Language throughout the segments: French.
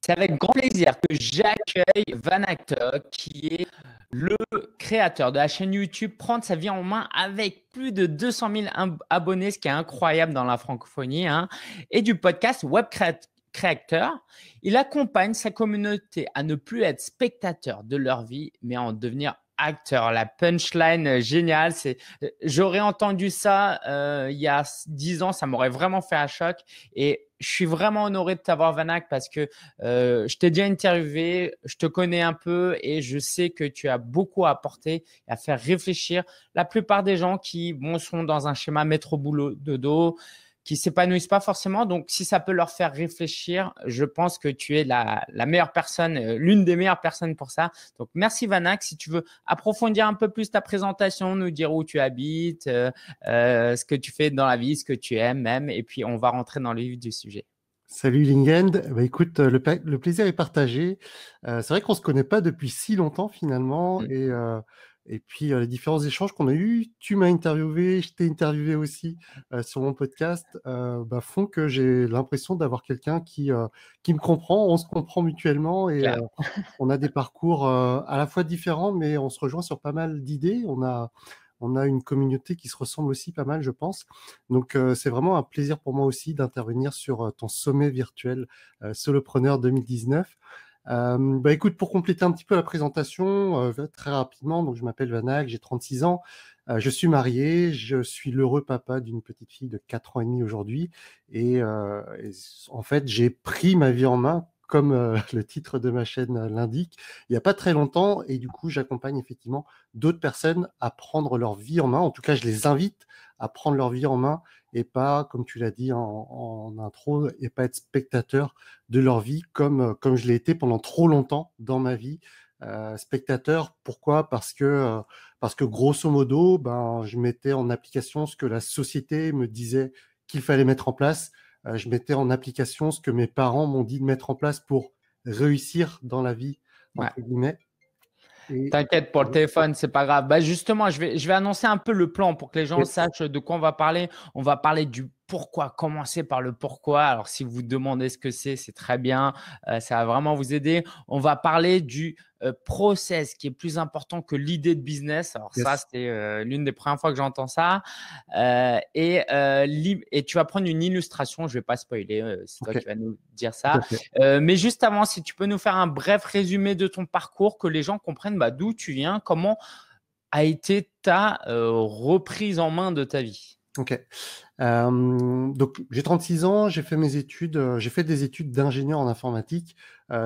C'est avec grand plaisir que j'accueille Vanactor, qui est le créateur de la chaîne YouTube Prendre sa vie en main avec plus de 200 000 abonnés, ce qui est incroyable dans la francophonie, hein, et du podcast Web Creator. Il accompagne sa communauté à ne plus être spectateur de leur vie, mais à en devenir acteur. La punchline géniale, c'est j'aurais entendu ça il y a 10 ans, ça m'aurait vraiment fait un choc. Et je suis vraiment honoré de t'avoir, Vanak, parce que je t'ai déjà interviewé, je te connais un peu et je sais que tu as beaucoup à apporter et à faire réfléchir la plupart des gens qui sont dans un schéma métro boulot dodo, qui s'épanouissent pas forcément. Donc, si ça peut leur faire réfléchir, je pense que tu es la meilleure personne, l'une des meilleures personnes pour ça. Donc, merci Vanak. Si tu veux approfondir un peu plus ta présentation, nous dire où tu habites, ce que tu fais dans la vie, ce que tu aimes même, et puis on va rentrer dans le vif du sujet. Salut Lingend. Bah, écoute, le plaisir est partagé. C'est vrai qu'on se connaît pas depuis si longtemps finalement, et puis les différents échanges qu'on a eus, tu m'as interviewé, je t'ai interviewé aussi sur mon podcast, font que j'ai l'impression d'avoir quelqu'un qui me comprend. On se comprend mutuellement et Claire. on a des parcours à la fois différents, mais on se rejoint sur pas mal d'idées. On a une communauté qui se ressemble aussi pas mal, je pense. Donc, c'est vraiment un plaisir pour moi aussi d'intervenir sur ton sommet virtuel Solopreneur 2019. Écoute, pour compléter un petit peu la présentation, très rapidement, donc je m'appelle Vanak, j'ai 36 ans, je suis marié, je suis l'heureux papa d'une petite fille de 4 ans et demi aujourd'hui, et en fait, j'ai pris ma vie en main, comme le titre de ma chaîne l'indique, il n'y a pas très longtemps, et du coup, j'accompagne effectivement d'autres personnes à prendre leur vie en main. En tout cas, je les invite à prendre leur vie en main et pas, comme tu l'as dit en intro, et pas être spectateur de leur vie comme je l'ai été pendant trop longtemps dans ma vie. Spectateur, pourquoi? Parce que grosso modo, je mettais en application ce que la société me disait qu'il fallait mettre en place. Je mettais en application ce que mes parents m'ont dit de mettre en place pour réussir dans la vie, Ouais. entre guillemets. T'inquiète pour le téléphone, c'est pas grave. Justement, je vais annoncer un peu le plan pour que les gens sachent de quoi on va parler. On va parler du pourquoi, commencer par le pourquoi. Alors, si vous vous demandez ce que c'est très bien. Ça va vraiment vous aider. On va parler du process qui est plus important que l'idée de business. Alors, ça, c'était l'une des premières fois que j'entends ça. Et tu vas prendre une illustration. Je vais pas spoiler. C'est toi qui vas nous dire ça. Mais juste avant, si tu peux nous faire un bref résumé de ton parcours, que les gens comprennent d'où tu viens, comment a été ta reprise en main de ta vie. Ok. Donc, j'ai 36 ans, j'ai fait mes études, j'ai fait des études d'ingénieur en informatique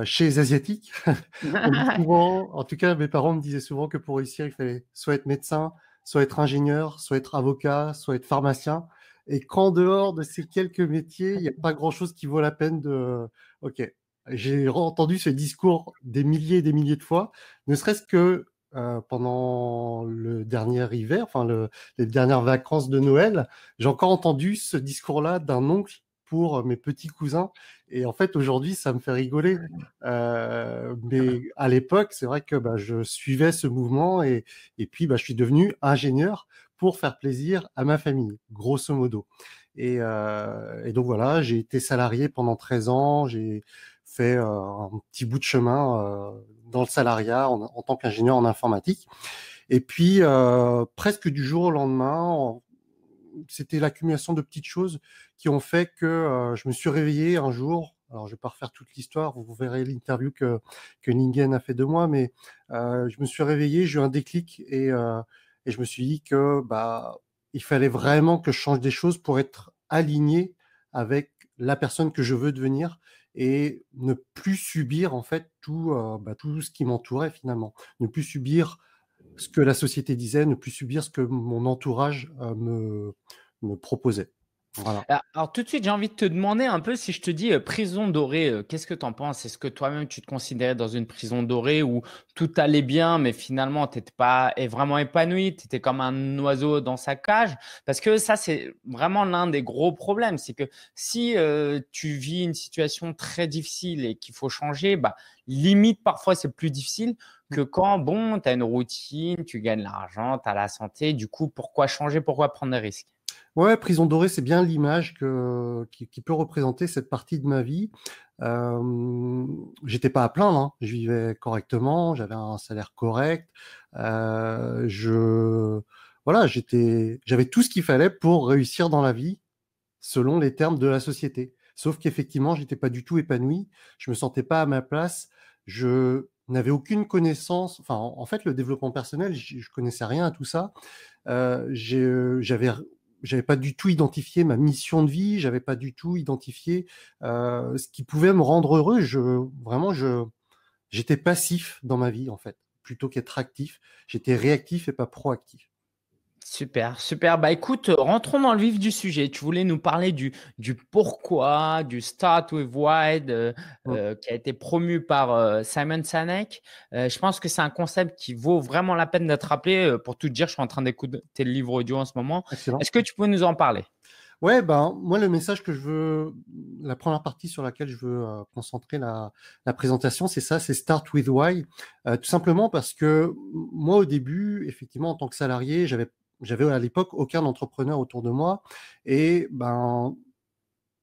chez les Asiatiques. On dit souvent, en tout cas, mes parents me disaient souvent que pour réussir, il fallait soit être médecin, soit être ingénieur, soit être avocat, soit être pharmacien. Et qu'en dehors de ces quelques métiers, il n'y a pas grand-chose qui vaut la peine de… Ok. J'ai entendu ce discours des milliers et des milliers de fois, ne serait-ce que pendant le dernier hiver, les dernières vacances de Noël, j'ai encore entendu ce discours-là d'un oncle pour mes petits cousins. Et en fait, aujourd'hui, ça me fait rigoler. Mais à l'époque, c'est vrai que je suivais ce mouvement et puis je suis devenu ingénieur pour faire plaisir à ma famille, grosso modo. Et donc voilà, j'ai été salarié pendant 13 ans. J'ai fait un petit bout de chemin dans le salariat en tant qu'ingénieur en informatique. Et puis, presque du jour au lendemain, c'était l'accumulation de petites choses qui ont fait que je me suis réveillé un jour. Alors, je vais pas refaire toute l'histoire, vous verrez l'interview que Ningen a fait de moi, mais je me suis réveillé, j'ai eu un déclic et je me suis dit que il fallait vraiment que je change des choses pour être aligné avec la personne que je veux devenir et ne plus subir en fait tout ce qui m'entourait finalement, ne plus subir ce que la société disait, ne plus subir ce que mon entourage me proposait. Voilà. Alors, tout de suite, j'ai envie de te demander un peu si je te dis prison dorée, qu'est-ce que tu en penses? Est-ce que toi-même, tu te considérais dans une prison dorée où tout allait bien, mais finalement, tu n'étais pas vraiment épanoui, tu étais comme un oiseau dans sa cage? Parce que ça, c'est vraiment l'un des gros problèmes. C'est que si tu vis une situation très difficile et qu'il faut changer, limite, parfois, c'est plus difficile que quand, tu as une routine, tu gagnes l'argent, tu as la santé. Du coup, pourquoi changer? Pourquoi prendre des risques? Ouais, Prison Dorée, c'est bien l'image qui peut représenter cette partie de ma vie. J'étais pas à plaindre, hein. Je vivais correctement, j'avais un salaire correct. Voilà, j'avais tout ce qu'il fallait pour réussir dans la vie, selon les termes de la société. Sauf qu'effectivement, j'étais pas du tout épanoui, je me sentais pas à ma place, je n'avais aucune connaissance. Enfin, en fait, le développement personnel, je connaissais rien à tout ça. J'avais pas du tout identifié ma mission de vie, j'avais pas du tout identifié ce qui pouvait me rendre heureux. Vraiment, j'étais passif dans ma vie en fait, plutôt qu'être actif. J'étais réactif et pas proactif. Super, super. Bah écoute, rentrons dans le vif du sujet. Tu voulais nous parler du pourquoi, du Start with Why, Mm. qui a été promu par Simon Sinek. Je pense que c'est un concept qui vaut vraiment la peine d'être rappelé. Pour tout te dire, je suis en train d'écouter le livre audio en ce moment. Excellent. Est-ce que tu peux nous en parler? Ouais, ben moi le message que je veux, la première partie sur laquelle je veux concentrer la présentation, c'est ça, c'est Start with Why. Tout simplement parce que moi au début, effectivement en tant que salarié, j'avais à l'époque aucun entrepreneur autour de moi et ben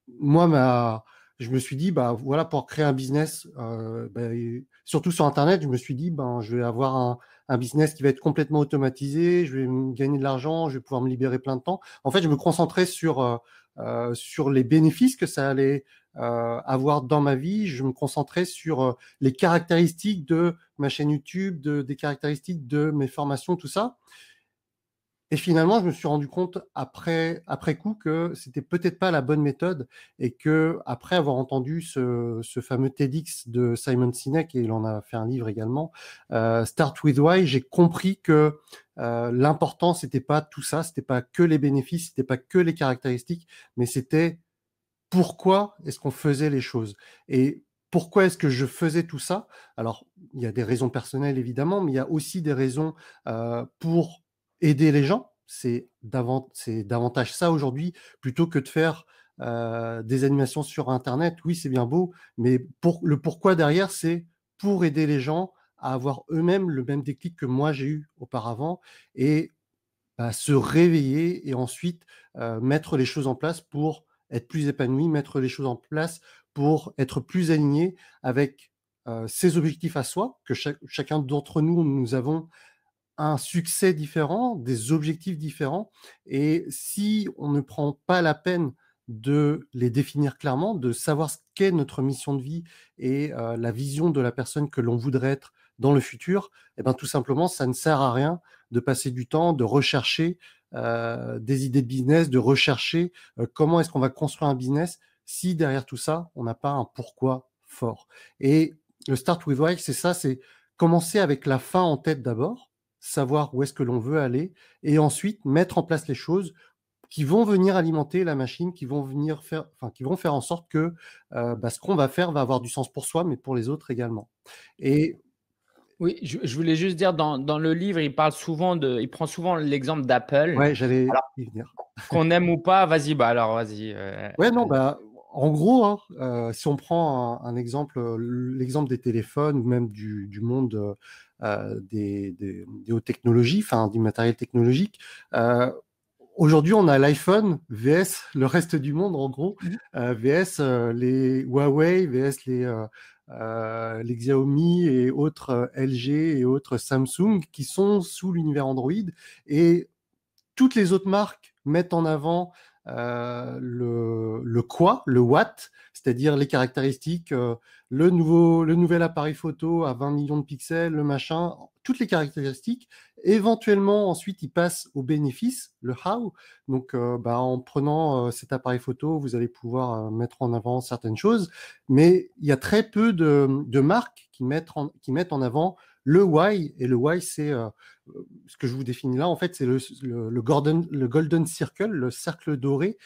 moi, je me suis dit, bah voilà, pour créer un business, et surtout sur Internet, je me suis dit, ben, je vais avoir un business qui va être complètement automatisé, je vais gagner de l'argent, je vais pouvoir me libérer plein de temps. En fait, je me concentrais sur les bénéfices que ça allait avoir dans ma vie. Je me concentrais sur les caractéristiques de ma chaîne YouTube, des caractéristiques de mes formations, tout ça. Et finalement, je me suis rendu compte après coup que c'était peut-être pas la bonne méthode et que après avoir entendu ce fameux TEDx de Simon Sinek, et il en a fait un livre également, Start with Why, j'ai compris que l'important c'était pas tout ça, c'était pas que les bénéfices, c'était pas que les caractéristiques, mais c'était pourquoi est-ce qu'on faisait les choses et pourquoi est-ce que je faisais tout ça. Alors, il y a des raisons personnelles évidemment, mais il y a aussi des raisons pour aider les gens. C'est davantage ça aujourd'hui, plutôt que de faire des animations sur Internet. Oui, c'est bien beau, mais le pourquoi derrière, c'est pour aider les gens à avoir eux-mêmes le même déclic que moi j'ai eu auparavant et se réveiller et ensuite mettre les choses en place pour être plus épanoui, mettre les choses en place pour être plus aligné avec ses objectifs à soi, que chacun d'entre nous, nous avons un succès différent, des objectifs différents. Et si on ne prend pas la peine de les définir clairement, de savoir ce qu'est notre mission de vie et la vision de la personne que l'on voudrait être dans le futur, eh ben, tout simplement, ça ne sert à rien de passer du temps, de rechercher des idées de business, de rechercher comment est-ce qu'on va construire un business si derrière tout ça, on n'a pas un pourquoi fort. Et le Start with Why, c'est ça, c'est commencer avec la fin en tête d'abord, savoir où est-ce que l'on veut aller et ensuite mettre en place les choses qui vont venir alimenter la machine, qui vont faire en sorte que ce qu'on va faire va avoir du sens pour soi, mais pour les autres également. Et Oui, je voulais juste dire, dans le livre, il prend souvent l'exemple d'Apple. ouais, j'allais Alors, y venir. qu'on aime ou pas, vas-y, bah alors vas-y. Ouais, non, en gros, hein, si on prend un exemple, l'exemple des téléphones ou même du monde des hautes technologies, enfin du matériel technologique. Aujourd'hui, on a l'iPhone VS le reste du monde, en gros, VS les Huawei, VS les Xiaomi et autres LG et autres Samsung qui sont sous l'univers Android. Et toutes les autres marques mettent en avant le quoi, le what, c'est-à-dire les caractéristiques, le nouvel appareil photo à 20 millions de pixels, le machin, toutes les caractéristiques. Éventuellement, ensuite, ils passent au bénéfice, le how. Donc, en prenant cet appareil photo, vous allez pouvoir mettre en avant certaines choses. Mais il y a très peu de marques qui mettent en avant le why. Et le why, c'est ce que je vous définis là, en fait, c'est le golden circle, le cercle doré,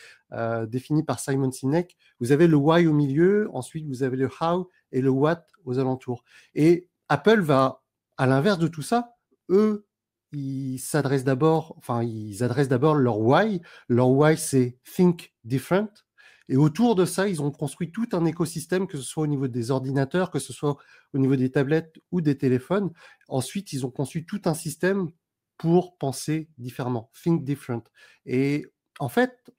défini par Simon Sinek. Vous avez le why au milieu, ensuite vous avez le how et le what aux alentours. Et Apple va, à l'inverse de tout ça, eux, ils adressent d'abord leur why. Leur why, c'est think different. Et autour de ça, ils ont construit tout un écosystème, que ce soit au niveau des ordinateurs, que ce soit au niveau des tablettes ou des téléphones. Ensuite, ils ont conçu tout un système pour penser différemment, think different. Et en fait,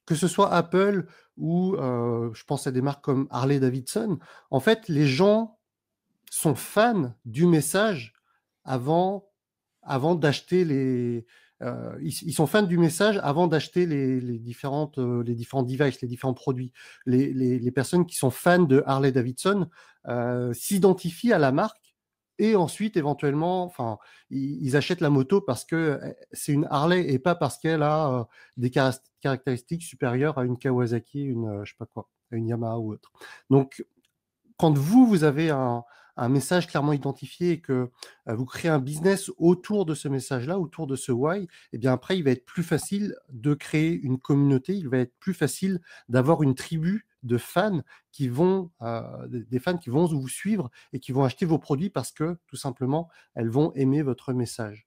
que ce soit Apple ou je pense à des marques comme Harley-Davidson, en fait, les gens sont fans du message avant, avant d'acheter les. Ils sont fans du message avant d'acheter les différents devices, les différents produits. Les personnes qui sont fans de Harley-Davidson s'identifient à la marque et ensuite, éventuellement, enfin, ils achètent la moto parce que c'est une Harley et pas parce qu'elle a des caractéristiques supérieures à une Kawasaki, je sais pas quoi, à une Yamaha ou autre. Donc, quand vous avez un message clairement identifié et que vous créez un business autour de ce message-là, autour de ce why, et bien après, il va être plus facile de créer une communauté, il va être plus facile d'avoir une tribu de fans qui vont, des fans qui vont vous suivre et qui vont acheter vos produits parce que, tout simplement, elles vont aimer votre message.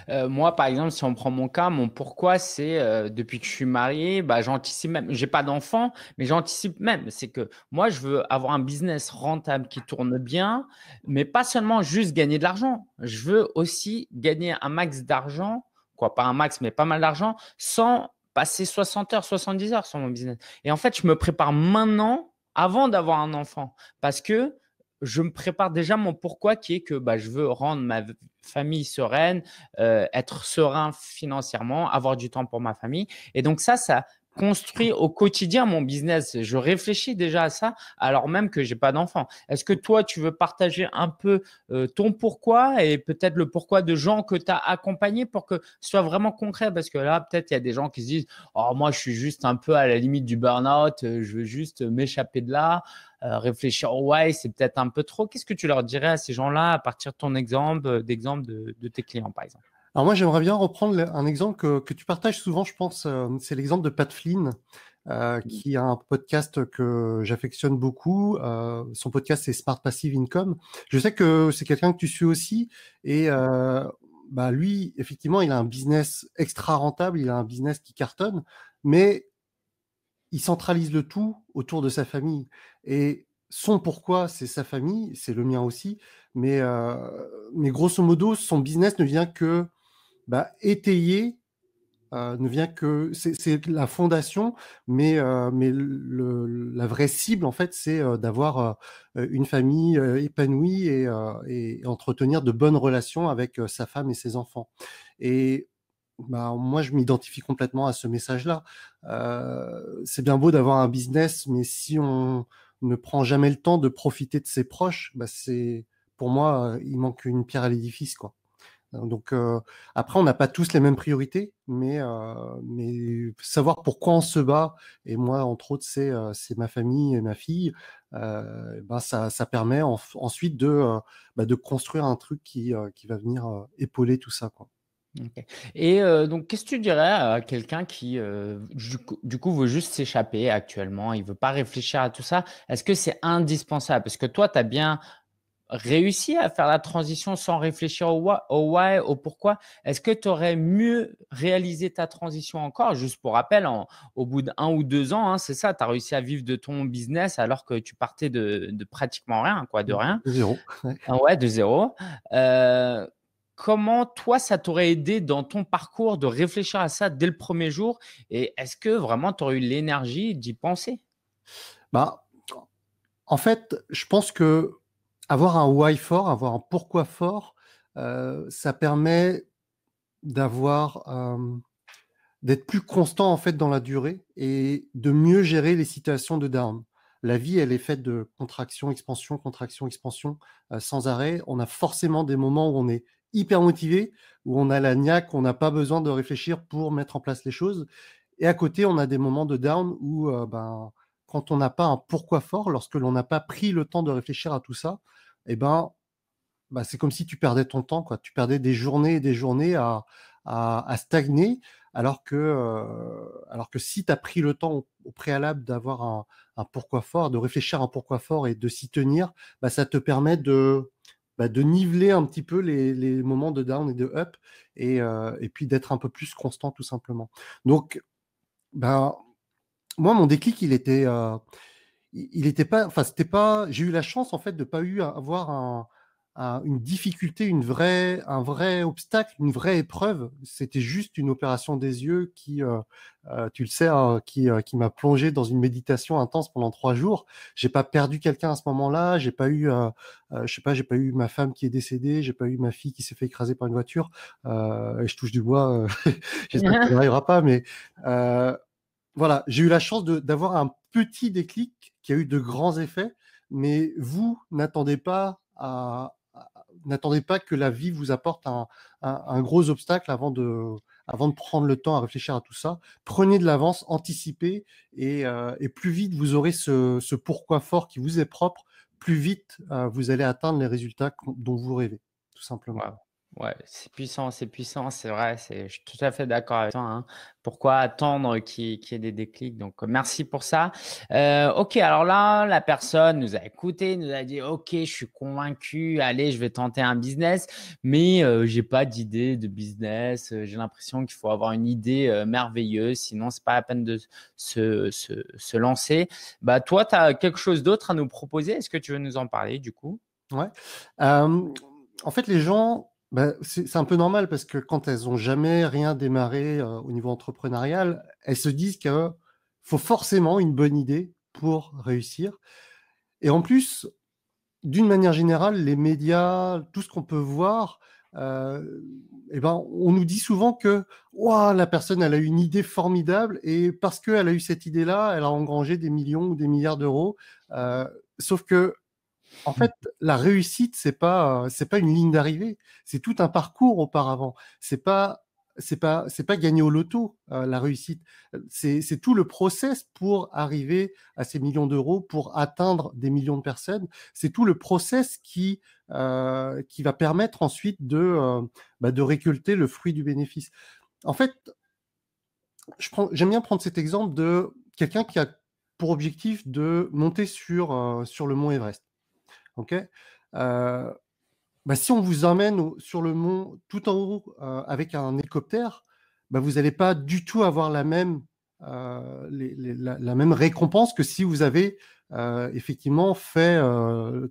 Moi, par exemple, si on prend mon cas, mon pourquoi, c'est depuis que je suis marié, bah, j'anticipe même. J'ai pas d'enfant, mais j'anticipe même. C'est que moi, je veux avoir un business rentable qui tourne bien, mais pas seulement juste gagner de l'argent. Je veux aussi gagner un max d'argent, quoi, pas un max, mais pas mal d'argent, sans passer 60 heures, 70 heures sur mon business. Et en fait, je me prépare maintenant avant d'avoir un enfant parce que je me prépare déjà mon pourquoi qui est que bah, je veux rendre ma famille sereine, être serein financièrement, avoir du temps pour ma famille. Et donc ça construit au quotidien mon business. Je réfléchis déjà à ça alors même que j'ai pas d'enfant. Est-ce que toi, tu veux partager un peu ton pourquoi et peut-être le pourquoi de gens que tu as accompagnés pour que ce soit vraiment concret? Parce que là, peut-être il y a des gens qui se disent « Oh, moi, je suis juste un peu à la limite du burn-out, je veux juste m'échapper de là. » Réfléchir au why, c'est peut-être un peu trop. Qu'est-ce que tu leur dirais à ces gens-là à partir de ton exemple, d'exemple de tes clients, par exemple? Alors moi, j'aimerais bien reprendre un exemple que tu partages souvent, je pense, c'est l'exemple de Pat Flynn, qui a un podcast que j'affectionne beaucoup. Son podcast, c'est Smart Passive Income. Je sais que c'est quelqu'un que tu suis aussi. Et bah, lui, effectivement, il a un business extra rentable, il a un business qui cartonne, mais il centralise le tout autour de sa famille. Et son pourquoi, c'est sa famille, c'est le mien aussi. Mais grosso modo, son business ne vient que étayer, ne vient que c'est la fondation, mais la vraie cible en fait, c'est d'avoir une famille épanouie et entretenir de bonnes relations avec sa femme et ses enfants. Et moi, je m'identifie complètement à ce message-là. C'est bien beau d'avoir un business, mais si on ne prend jamais le temps de profiter de ses proches, c'est pour moi, il manque une pierre à l'édifice, quoi. Donc après, on n'a pas tous les mêmes priorités, mais savoir pourquoi on se bat, et moi, entre autres, c'est ma famille et ma fille, ça permet ensuite de construire un truc qui va venir épauler tout ça, quoi. Ok. Et donc, qu'est-ce que tu dirais à quelqu'un qui, du coup, veut juste s'échapper actuellement, il veut pas réfléchir à tout ça? Est-ce que c'est indispensable? Parce que toi, tu as bien réussi à faire la transition sans réfléchir au why, au pourquoi. Est-ce que tu aurais mieux réalisé ta transition encore? Juste pour rappel, au bout d'1 ou 2 ans, hein, c'est ça, tu as réussi à vivre de ton business alors que tu partais de pratiquement rien, quoi, de rien. 0. Ah ouais, de zéro. Comment toi, ça t'aurait aidé dans ton parcours de réfléchir à ça dès le premier jour? Et est-ce que vraiment tu aurais eu l'énergie d'y penser? Bah, en fait, je pense que avoir un why fort, avoir un pourquoi fort, ça permet d'avoir, d'être plus constant en fait dans la durée et de mieux gérer les situations de down. La vie, elle est faite de contraction, expansion, sans arrêt. On a forcément des moments où on est hyper motivé, où on a la niaque, on n'a pas besoin de réfléchir pour mettre en place les choses. Et à côté, on a des moments de down où, quand on n'a pas un pourquoi fort, lorsque l'on n'a pas pris le temps de réfléchir à tout ça, eh ben, c'est comme si tu perdais ton temps, quoi. Tu perdais des journées et des journées à stagner, alors que si tu as pris le temps au préalable d'avoir un pourquoi fort, de réfléchir à un pourquoi fort et de s'y tenir, ça te permet de niveler un petit peu les moments de down et de up et puis d'être un peu plus constant tout simplement. Donc, ben, moi, mon déclic, il était pas, enfin, c'était pas, j'ai eu la chance en fait de pas avoir une difficulté, un vrai obstacle, une vraie épreuve. C'était juste une opération des yeux qui, tu le sais, hein, qui m'a plongé dans une méditation intense pendant 3 jours. J'ai pas perdu quelqu'un à ce moment-là. J'ai pas eu, je sais pas, j'ai pas eu ma femme qui est décédée. J'ai pas eu ma fille qui s'est fait écraser par une voiture. Et je touche du bois. J'espère que ça n'arrivera pas, mais voilà, j'ai eu la chance d'avoir un petit déclic qui a eu de grands effets, mais vous n'attendez pas que la vie vous apporte un gros obstacle avant de prendre le temps à réfléchir à tout ça. Prenez de l'avance, anticipez, et plus vite vous aurez ce pourquoi fort qui vous est propre, plus vite vous allez atteindre les résultats dont vous rêvez, tout simplement. Waouh. Ouais, c'est vrai, je suis tout à fait d'accord avec toi, hein. Pourquoi attendre qu'il y ait des déclics? Donc, merci pour ça. OK, alors là, la personne nous a écoutés, nous a dit: «OK, je suis convaincu, allez, je vais tenter un business, mais j'ai pas d'idée de business, j'ai l'impression qu'il faut avoir une idée, merveilleuse, sinon c'est pas la peine de se lancer». Bah, toi, tu as quelque chose d'autre à nous proposer? Est-ce que tu veux nous en parler du coup? Ouais. En fait, les gens, bah, c'est un peu normal parce que quand elles ont jamais rien démarré, au niveau entrepreneurial, elles se disent qu'il faut forcément une bonne idée pour réussir, et en plus, d'une manière générale, les médias, tout ce qu'on peut voir, heu et ben, on nous dit souvent que: «Waouh, la personne, elle a une idée formidable et parce qu'elle a eu cette idée-là, elle a engrangé des millions ou des milliards d'euros». Sauf que en fait, la réussite, c'est pas une ligne d'arrivée, c'est tout un parcours auparavant. C'est pas gagner au loto, la réussite. C'est tout le process pour arriver à ces millions d'euros, pour atteindre des millions de personnes. C'est tout le process qui va permettre ensuite de récolter le fruit du bénéfice. En fait, j'aime bien prendre cet exemple de quelqu'un qui a pour objectif de monter sur le mont Everest. OK? Bah, si on vous emmène sur le mont tout en haut, avec un hélicoptère, bah, vous allez pas du tout avoir la même, la même récompense que si vous avez, effectivement fait,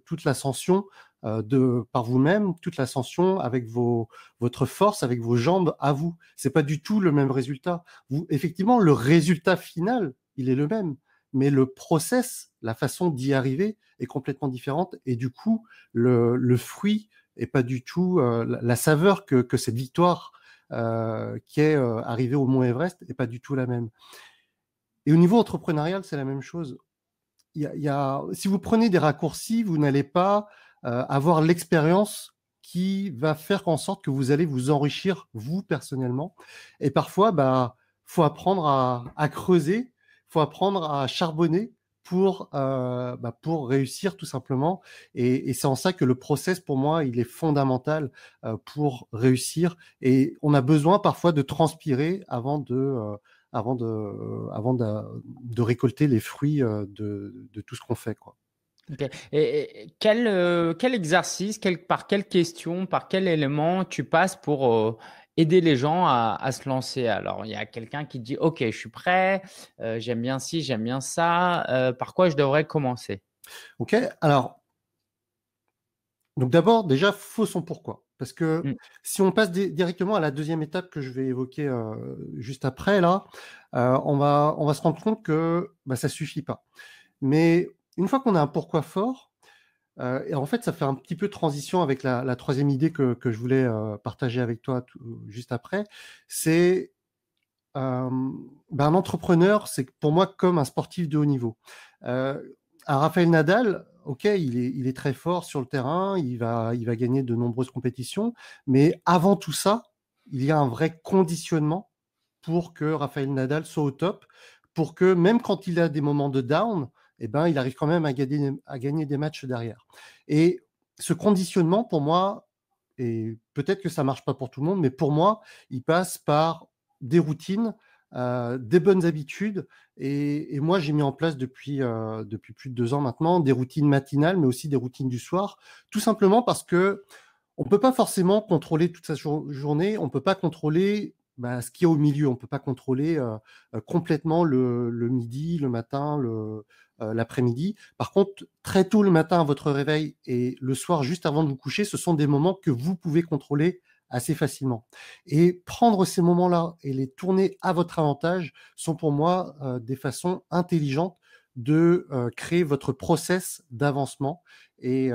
toute l'ascension, de par vous-même, toute l'ascension avec votre force, avec vos jambes à vous. C'est pas du tout le même résultat. Effectivement, le résultat final, il est le même, mais le process, la façon d'y arriver est complètement différente, et du coup, le fruit et pas du tout la saveur que cette victoire qui est arrivée au mont Everest est pas du tout la même. Et au niveau entrepreneurial, c'est la même chose. Si vous prenez des raccourcis, vous n'allez pas avoir l'expérience qui va faire en sorte que vous allez vous enrichir, vous, personnellement. Et parfois, bah, faut apprendre à creuser, faut apprendre à charbonner pour réussir tout simplement. Et c'est en ça que le process, pour moi, il est fondamental pour réussir. Et on a besoin parfois de transpirer avant de récolter les fruits de tout ce qu'on fait, quoi. OK. Et quel exercice, par quelle question, par quel élément tu passes pour, aider les gens à se lancer? Alors, il y a quelqu'un qui dit: «OK, je suis prêt, j'aime bien ci, j'aime bien ça, par quoi je devrais commencer?» OK, alors, donc d'abord, déjà, faut son pourquoi. Parce que Mmh. si on passe directement à la deuxième étape que je vais évoquer juste après, là, on va se rendre compte que bah, ça suffit pas. Mais une fois qu'on a un pourquoi fort, et en fait, ça fait un petit peu transition avec la troisième idée que je voulais partager avec toi juste après, c'est bah, un entrepreneur, c'est pour moi comme un sportif de haut niveau. Un Rafael Nadal, OK, il est très fort sur le terrain, il va gagner de nombreuses compétitions, mais avant tout ça, il y a un vrai conditionnement pour que Rafael Nadal soit au top, pour que même quand il a des moments de down, eh ben, il arrive quand même à gagner des matchs derrière. Et ce conditionnement, pour moi, et peut-être que ça marche pas pour tout le monde, mais pour moi, il passe par des routines, des bonnes habitudes, et moi, j'ai mis en place depuis plus de 2 ans maintenant, des routines matinales, mais aussi des routines du soir. Tout simplement parce que on peut pas forcément contrôler toute sa journée, on peut pas contrôler, bah, ce qu'il y a au milieu. On peut pas contrôler, complètement le midi, le matin, l'après-midi. Par contre, très tôt le matin à votre réveil et le soir juste avant de vous coucher, ce sont des moments que vous pouvez contrôler assez facilement. Et prendre ces moments-là et les tourner à votre avantage sont pour moi des façons intelligentes de créer votre process d'avancement. Et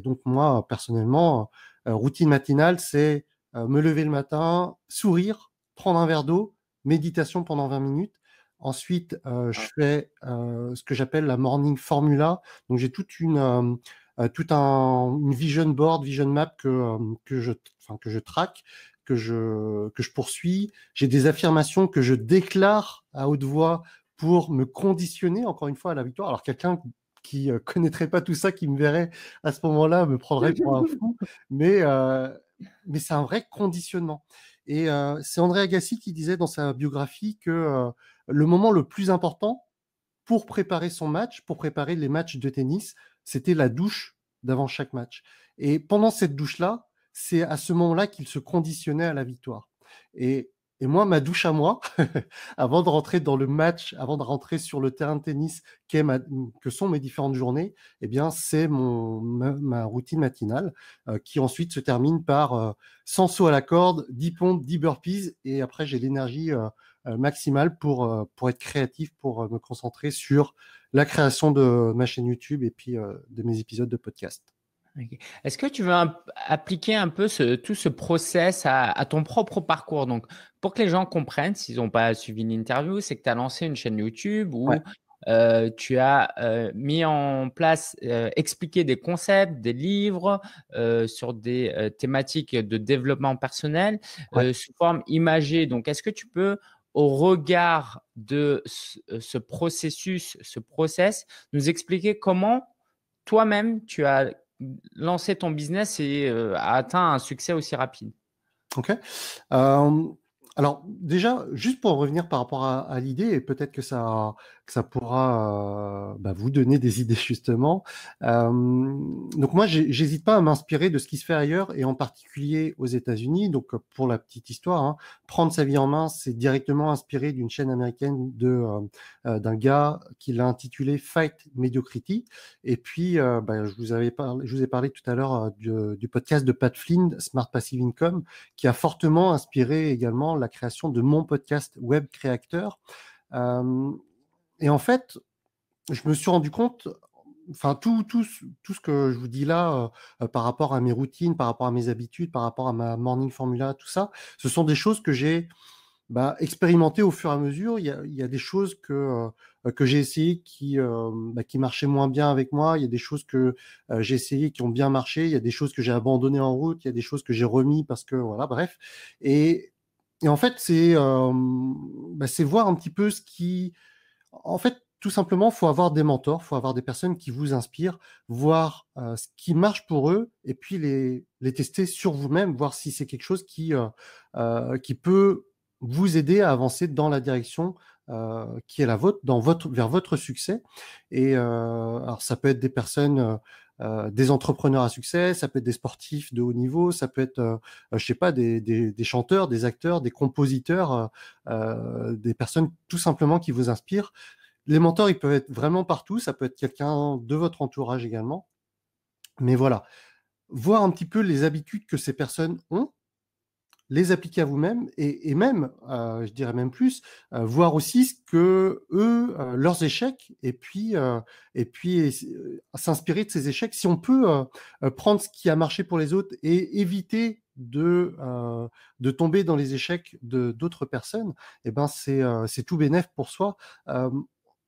donc moi, personnellement, routine matinale, c'est me lever le matin, sourire, prendre un verre d'eau, méditation pendant 20 minutes. Ensuite, je fais ce que j'appelle la morning formula. Donc, j'ai une vision board, vision map que je traque, que je poursuis. J'ai des affirmations que je déclare à haute voix pour me conditionner, encore une fois, à la victoire. Alors, quelqu'un qui connaîtrait pas tout ça, qui me verrait à ce moment-là, me prendrait pour un fou. Mais c'est un vrai conditionnement. Et c'est André Agassi qui disait dans sa biographie que le moment le plus important pour préparer son match, pour préparer les matchs de tennis, c'était la douche d'avant chaque match. Et pendant cette douche-là, c'est à ce moment-là qu'il se conditionnait à la victoire. Et, et moi, ma douche à moi, avant de rentrer dans le match, avant de rentrer sur le terrain de tennis que sont mes différentes journées, eh bien, c'est ma routine matinale qui ensuite se termine par 100 sauts à la corde, 10 pompes, 10 burpees, et après, j'ai l'énergie maximale pour être créatif, pour me concentrer sur la création de ma chaîne YouTube et puis de mes épisodes de podcast. Okay. Est-ce que tu veux appliquer un peu tout ce process à ton propre parcours? Donc, pour que les gens comprennent, s'ils n'ont pas suivi l'interview, c'est que tu as lancé une chaîne YouTube où tu as mis en place, expliqué des concepts, des livres sur des thématiques de développement personnel sous forme imagée. Donc, est-ce que tu peux, au regard de ce processus, ce process, nous expliquer comment toi-même tu as lancé ton business et a atteint un succès aussi rapide? Ok. Alors déjà, juste pour revenir par rapport à l'idée, et peut-être que ça pourra vous donner des idées justement. Donc moi, j'hésite pas à m'inspirer de ce qui se fait ailleurs et en particulier aux États-Unis. Donc pour la petite histoire, hein, prendre sa vie en main, c'est directement inspiré d'une chaîne américaine d'un gars qui l'a intitulé Fight Mediocrity. Et puis je vous ai parlé tout à l'heure du podcast de Pat Flynn, Smart Passive Income, qui a fortement inspiré également la création de mon podcast Web Créateur. Et en fait, je me suis rendu compte, enfin tout ce que je vous dis là par rapport à mes routines, par rapport à mes habitudes, par rapport à ma morning formula, tout ça, ce sont des choses que j'ai expérimentées au fur et à mesure. Il y a des choses que j'ai essayées qui marchaient moins bien avec moi. Il y a des choses que j'ai essayées qui ont bien marché. Il y a des choses que j'ai abandonnées en route. Il y a des choses que j'ai remis parce que voilà, bref. Et en fait, c'est voir un petit peu ce qui... En fait, tout simplement, il faut avoir des mentors, il faut avoir des personnes qui vous inspirent, voir ce qui marche pour eux et puis les tester sur vous-même, voir si c'est quelque chose qui peut vous aider à avancer dans la direction qui est la vôtre, vers votre succès. Et alors, ça peut être des personnes, des entrepreneurs à succès, ça peut être des sportifs de haut niveau, ça peut être, je sais pas, des chanteurs, des acteurs, des compositeurs, des personnes tout simplement qui vous inspirent. Les mentors, ils peuvent être vraiment partout. Ça peut être quelqu'un de votre entourage également. Mais voilà, voir un petit peu les habitudes que ces personnes ont, les appliquer à vous-même et même, je dirais même plus, voir aussi ce que eux, leurs échecs et puis s'inspirer de ces échecs. Si on peut prendre ce qui a marché pour les autres et éviter de tomber dans les échecs d'autres personnes, eh ben c'est tout bénef pour soi.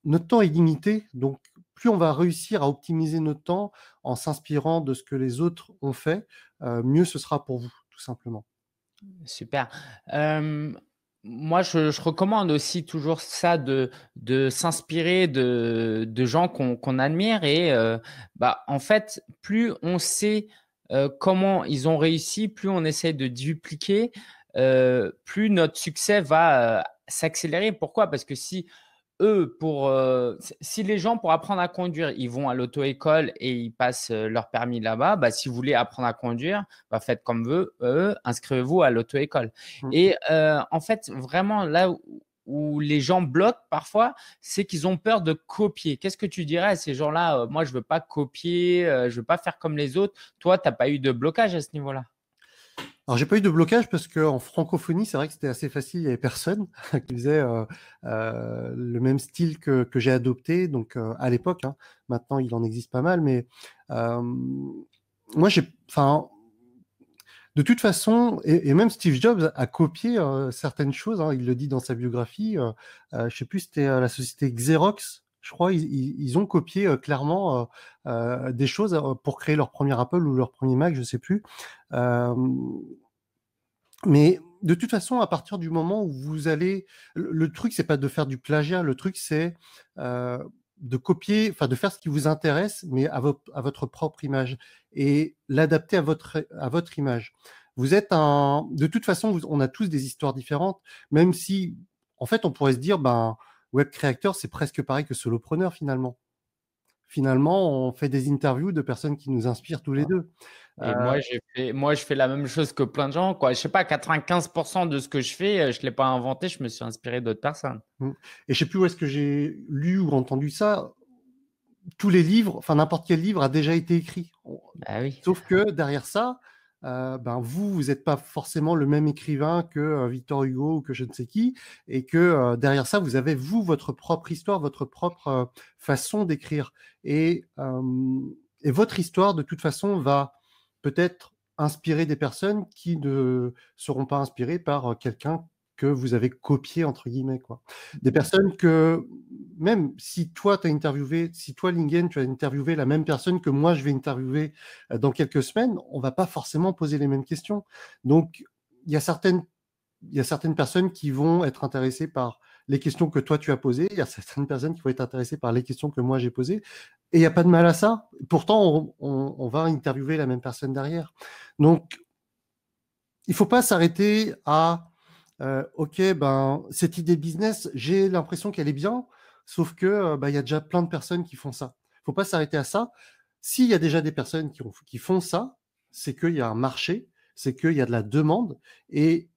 Notre temps est limité, donc plus on va réussir à optimiser notre temps en s'inspirant de ce que les autres ont fait, mieux ce sera pour vous, tout simplement. Super. Moi, je recommande aussi toujours ça de s'inspirer de gens qu'on admire et en fait, plus on sait comment ils ont réussi, plus on essaie de dupliquer, plus notre succès va s'accélérer. Pourquoi? Parce que si si les gens, pour apprendre à conduire, ils vont à l'auto-école et ils passent leur permis là-bas, si vous voulez apprendre à conduire, faites comme eux, inscrivez-vous à l'auto-école. Mmh. Et en fait, vraiment, là où les gens bloquent parfois, c'est qu'ils ont peur de copier. Qu'est-ce que tu dirais à ces gens-là? Moi, je ne veux pas copier, je ne veux pas faire comme les autres. Toi, tu n'as pas eu de blocage à ce niveau-là? Alors, j'ai pas eu de blocage parce qu'en francophonie, c'est vrai que c'était assez facile. Il y avait personne qui faisait le même style que j'ai adopté. Donc, à l'époque, hein. Maintenant, il en existe pas mal. Mais moi, enfin, de toute façon, et même Steve Jobs a copié certaines choses, hein. Il le dit dans sa biographie. Je sais plus, c'était la société Xerox. Je crois ils ont copié clairement des choses pour créer leur premier Apple ou leur premier Mac, je sais plus. Euh, mais de toute façon, à partir du moment où vous allez, le truc, c'est pas de faire du plagiat. Le truc, c'est de copier, enfin de faire ce qui vous intéresse, mais à votre propre image et l'adapter à votre image. Vous êtes de toute façon, on a tous des histoires différentes, même si, en fait, on pourrait se dire, ben, web créateur, c'est presque pareil que solopreneur finalement. Finalement, on fait des interviews de personnes qui nous inspirent tous les deux. Et moi, je fais la même chose que plein de gens, quoi. Je sais pas, 95% de ce que je fais, je ne l'ai pas inventé, je me suis inspiré d'autres personnes. Et je sais plus où est-ce que j'ai lu ou entendu ça. Tous les livres, enfin n'importe quel livre a déjà été écrit. Bah oui. Sauf que derrière ça, ben vous n'êtes pas forcément le même écrivain que Victor Hugo ou que je ne sais qui, et que derrière ça, vous avez vous votre propre histoire, votre propre façon d'écrire, et votre histoire de toute façon va peut-être inspirer des personnes qui ne seront pas inspirées par quelqu'un que vous avez copié entre guillemets, quoi. Des personnes que même si toi tu as interviewé, si toi Lingen tu as interviewé la même personne que moi je vais interviewer dans quelques semaines, on va pas forcément poser les mêmes questions. Donc il y a certaines personnes qui vont être intéressées par les questions que toi tu as posées, il y a certaines personnes qui vont être intéressées par les questions que moi j'ai posées, et il n'y a pas de mal à ça. Pourtant, on va interviewer la même personne derrière. Donc, il faut pas s'arrêter à ok, ben, cette idée business, j'ai l'impression qu'elle est bien, sauf que ben, y a déjà plein de personnes qui font ça. Il faut pas s'arrêter à ça. S'il y a déjà des personnes qui font ça, c'est qu'il y a un marché, c'est qu'il y a de la demande, et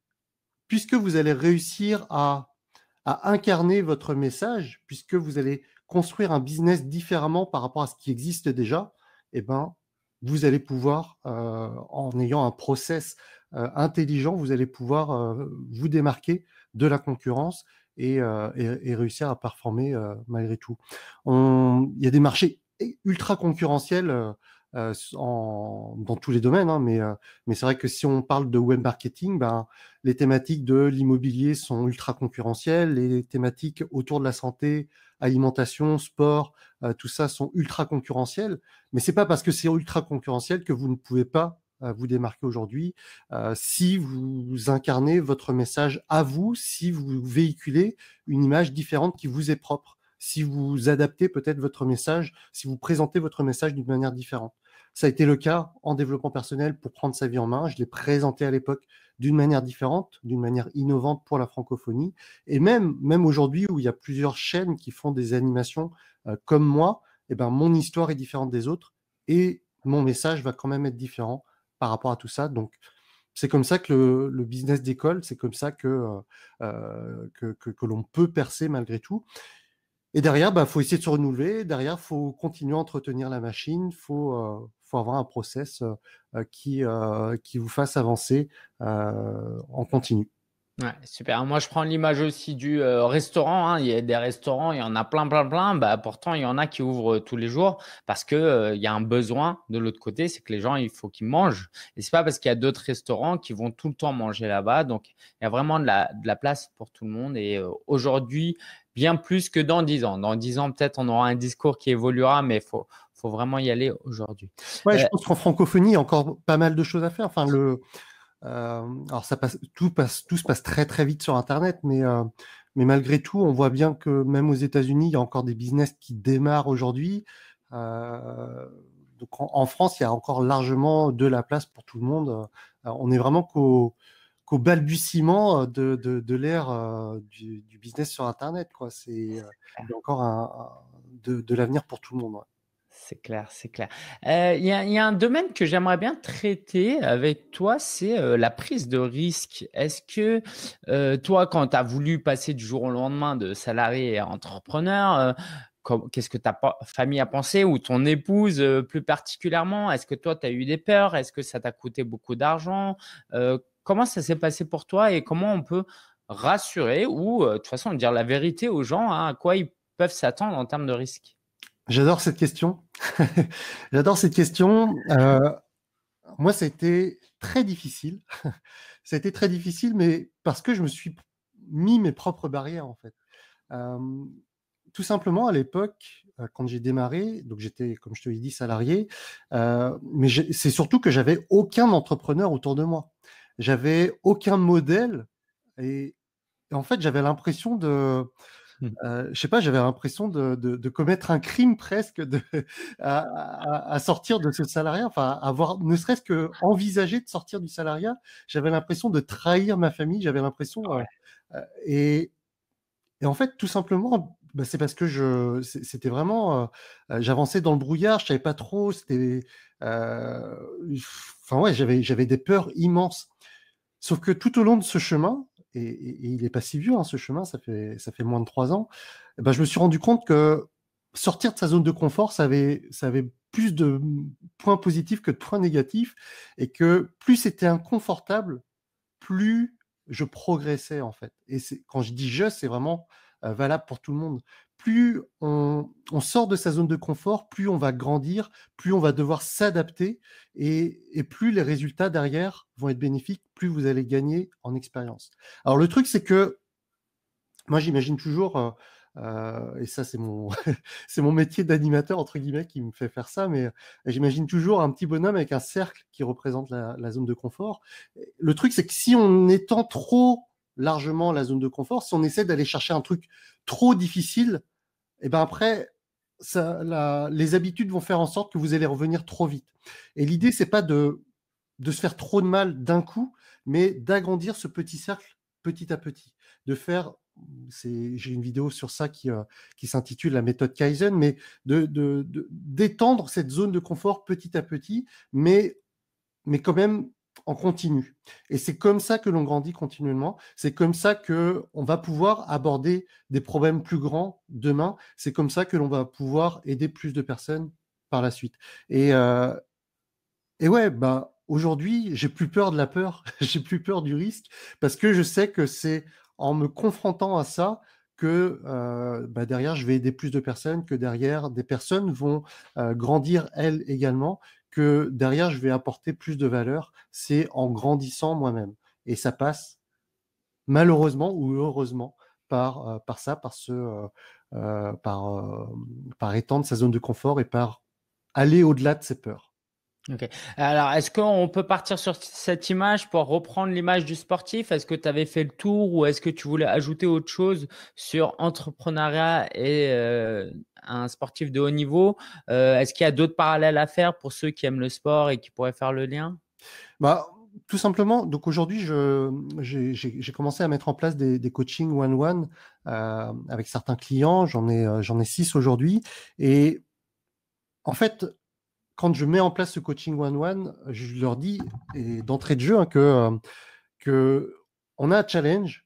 puisque vous allez réussir à incarner votre message, puisque vous allez construire un business différemment par rapport à ce qui existe déjà, eh ben, vous allez pouvoir, en ayant un process intelligent, vous allez pouvoir vous démarquer de la concurrence et réussir à performer malgré tout. Il y a des marchés ultra concurrentiels dans tous les domaines, hein, mais c'est vrai que si on parle de web marketing, ben, les thématiques de l'immobilier sont ultra concurrentielles, les thématiques autour de la santé, alimentation, sport, tout ça sont ultra concurrentielles. Mais c'est pas parce que c'est ultra concurrentiel que vous ne pouvez pas vous démarquer aujourd'hui. Si vous incarnez votre message à vous, si vous véhiculez une image différente qui vous est propre, si vous adaptez peut-être votre message, si vous présentez votre message d'une manière différente. Ça a été le cas en développement personnel pour prendre sa vie en main. Je l'ai présenté à l'époque d'une manière différente, d'une manière innovante pour la francophonie. Et même aujourd'hui, où il y a plusieurs chaînes qui font des animations comme moi, eh ben, mon histoire est différente des autres et mon message va quand même être différent par rapport à tout ça. Donc, c'est comme ça que le business décolle, c'est comme ça que l'on peut percer malgré tout. Et derrière, bah, faut essayer de se renouveler. Derrière, faut continuer à entretenir la machine. Faut avoir un process qui vous fasse avancer en continu. Ouais, super. Moi, je prends l'image aussi du restaurant, hein. Il y a des restaurants, il y en a plein, plein, plein. Bah, pourtant, il y en a qui ouvrent tous les jours parce que il y a un besoin de l'autre côté, c'est que les gens, il faut qu'ils mangent. Et c'est pas parce qu'il y a d'autres restaurants qui vont tout le temps manger là-bas. Donc, il y a vraiment de la place pour tout le monde. Et aujourd'hui, bien plus que dans 10 ans. Dans 10 ans, peut-être, on aura un discours qui évoluera, mais faut vraiment y aller aujourd'hui. Ouais, je pense qu'en francophonie, il y a encore pas mal de choses à faire. Enfin, alors tout se passe très très vite sur Internet, mais malgré tout, on voit bien que même aux États-Unis, il y a encore des business qui démarrent aujourd'hui. Donc en France, il y a encore largement de la place pour tout le monde. On est vraiment qu'au balbutiement de l'ère du business sur Internet, quoi. Il y a encore de l'avenir pour tout le monde. Ouais. C'est clair, c'est clair. Il y a un domaine que j'aimerais bien traiter avec toi, c'est, la prise de risque. Est-ce que, toi, quand tu as voulu passer du jour au lendemain de salarié à entrepreneur, qu'est-ce que ta famille a pensé ou ton épouse, plus particulièrement? Est-ce que toi, tu as eu des peurs? Est-ce que ça t'a coûté beaucoup d'argent? Comment ça s'est passé pour toi et comment on peut rassurer ou, de toute façon dire la vérité aux gens, hein, à quoi ils peuvent s'attendre en termes de risque? J'adore cette question. J'adore cette question. Moi, ça a été très difficile. Ça a été très difficile, mais parce que je me suis mis mes propres barrières, en fait. Tout simplement, à l'époque, quand j'ai démarré, donc j'étais, comme je te l'ai dit, salarié, mais c'est surtout que j'avais aucun entrepreneur autour de moi. J'avais aucun modèle et en fait, j'avais l'impression de, Mmh. je sais pas, j'avais l'impression de commettre un crime presque à sortir de ce salariat, enfin, avoir ne serait-ce qu'envisager de sortir du salariat. J'avais l'impression de trahir ma famille, j'avais l'impression, Ouais. et en fait, tout simplement, bah, c'est parce que c'était vraiment, j'avançais dans le brouillard, je savais pas trop, c'était, enfin ouais, j'avais des peurs immenses. Sauf que tout au long de ce chemin, et il est pas si vieux, hein, ce chemin, ça fait moins de 3 ans, et ben, je me suis rendu compte que sortir de sa zone de confort, ça avait plus de points positifs que de points négatifs, et que plus c'était inconfortable, plus je progressais, en fait. Et c'est quand je dis «je», c'est vraiment, valable pour tout le monde. Plus on sort de sa zone de confort, plus on va grandir, plus on va devoir s'adapter, et plus les résultats derrière vont être bénéfiques, plus vous allez gagner en expérience. Alors le truc, c'est que moi, j'imagine toujours, et ça, c'est mon c'est mon métier «d'animateur» entre guillemets qui me fait faire ça, mais j'imagine toujours un petit bonhomme avec un cercle qui représente la zone de confort. Le truc, c'est que si on étend trop largement la zone de confort, si on essaie d'aller chercher un truc trop difficile, et ben après, les habitudes vont faire en sorte que vous allez revenir trop vite. Et l'idée, c'est pas de se faire trop de mal d'un coup, mais d'agrandir ce petit cercle petit à petit. De faire, j'ai une vidéo sur ça qui s'intitule la méthode Kaizen, mais d'étendre cette zone de confort petit à petit, mais quand même en continu. Et c'est comme ça que l'on grandit continuellement. C'est comme ça que on va pouvoir aborder des problèmes plus grands demain. C'est comme ça que l'on va pouvoir aider plus de personnes par la suite. Et ouais, bah, aujourd'hui, j'ai plus peur de la peur, j'ai plus peur du risque, parce que je sais que c'est en me confrontant à ça que, bah, derrière, je vais aider plus de personnes, que derrière, des personnes vont, grandir elles également, que derrière, je vais apporter plus de valeur. C'est en grandissant moi-même, et ça passe malheureusement ou heureusement par ça, par étendre sa zone de confort et par aller au-delà de ses peurs. OK. Alors, est-ce qu'on peut partir sur cette image pour reprendre l'image du sportif? Est-ce que tu avais fait le tour ou est-ce que tu voulais ajouter autre chose sur entrepreneuriat et un sportif de haut niveau? Est-ce qu'il y a d'autres parallèles à faire pour ceux qui aiment le sport et qui pourraient faire le lien? Bah, tout simplement, donc aujourd'hui, j'ai commencé à mettre en place des coachings one-one avec certains clients. J'en ai 6 aujourd'hui. Et en fait, quand je mets en place ce coaching one-one, je leur dis, et d'entrée de jeu, hein, que on a un challenge,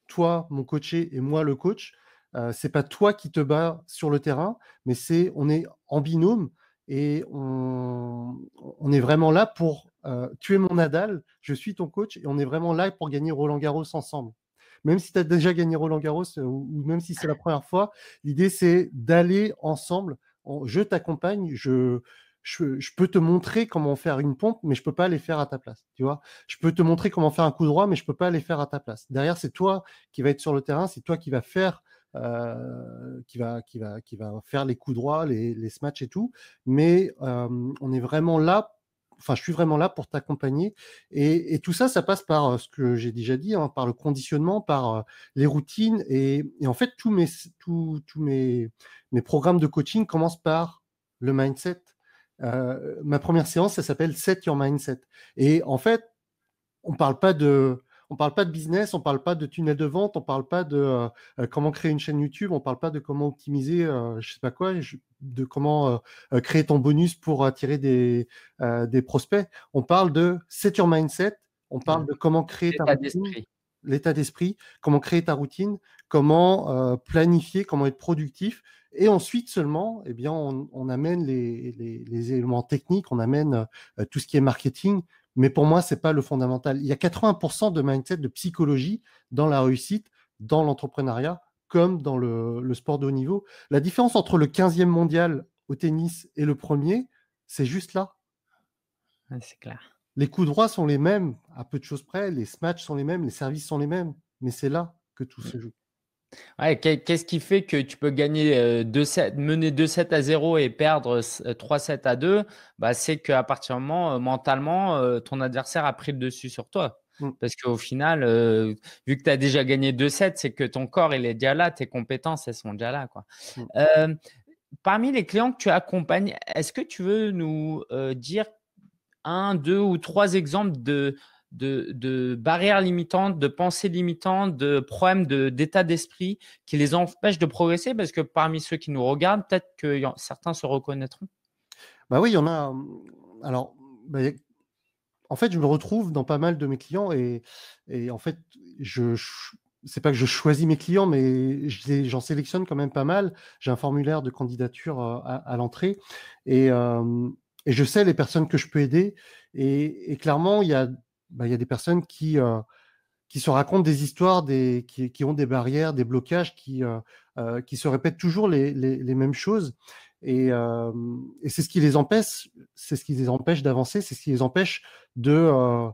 toi, mon coaché, et moi, le coach. C'est pas toi qui te bats sur le terrain, mais on est en binôme, et on est vraiment là pour, tu es mon Nadal, je suis ton coach, et on est vraiment là pour gagner Roland-Garros ensemble. Même si tu as déjà gagné Roland-Garros, ou même si c'est la première fois, l'idée, c'est d'aller ensemble. Je t'accompagne, je peux te montrer comment faire une pompe, mais je peux pas les faire à ta place, tu vois? Je peux te montrer comment faire un coup droit, mais je peux pas les faire à ta place. Derrière, c'est toi qui va être sur le terrain, c'est toi qui va faire, qui va faire les coups droits, les smatchs et tout. Mais on est vraiment là, enfin, je suis vraiment là pour t'accompagner. Et tout ça, ça passe par ce que j'ai déjà dit, hein, par le conditionnement, par les routines. Et en fait, tous mes programmes de coaching commencent par le mindset. Ma première séance, ça s'appelle Set Your Mindset. Et en fait, on parle pas de, On parle pas de business, on parle pas de tunnel de vente, on parle pas de comment créer une chaîne YouTube, on parle pas de comment optimiser, je sais pas quoi, de comment créer ton bonus pour attirer des prospects. On parle de set your mindset, on parle de comment créer ta L'état routine, d'esprit. l'état d'esprit, comment créer ta routine, comment planifier, comment être productif. Et ensuite seulement, eh bien, on amène les éléments techniques, on amène tout ce qui est marketing. Mais pour moi, c'est pas le fondamental. Il y a 80% de mindset, de psychologie dans la réussite, dans l'entrepreneuriat, comme dans le sport de haut niveau. La différence entre le 15e mondial au tennis et le premier, c'est juste là. Ouais, c'est clair. Les coups droits sont les mêmes, à peu de choses près, les smatchs sont les mêmes, les services sont les mêmes, mais c'est là que tout se joue. Ouais, qu'est-ce qui fait que tu peux gagner mener 2-7 à 0 et perdre 3-7 à 2? Bah, c'est qu'à partir du moment, mentalement, ton adversaire a pris le dessus sur toi. Mm. Parce qu'au final, vu que tu as déjà gagné 2-7, c'est que ton corps, il est déjà là, tes compétences, elles sont déjà là, quoi. Mm. Parmi les clients que tu accompagnes, est-ce que tu veux nous dire 1, 2 ou 3 exemples de barrières limitantes, de pensées limitantes, de problèmes d'état d'esprit qui les empêchent de progresser? Parce que parmi ceux qui nous regardent, peut-être que certains se reconnaîtront. Bah oui, il y en a. Alors, bah, en fait, je me retrouve dans pas mal de mes clients et en fait, c'est pas que je choisis mes clients, mais j'en sélectionne quand même pas mal. J'ai un formulaire de candidature à l'entrée et je sais les personnes que je peux aider. Et clairement, il y a des personnes qui se racontent des histoires, qui ont des barrières, des blocages, qui se répètent toujours les mêmes choses. Et c'est ce qui les empêche, c'est ce qui les empêche d'avancer, c'est ce qui les empêche de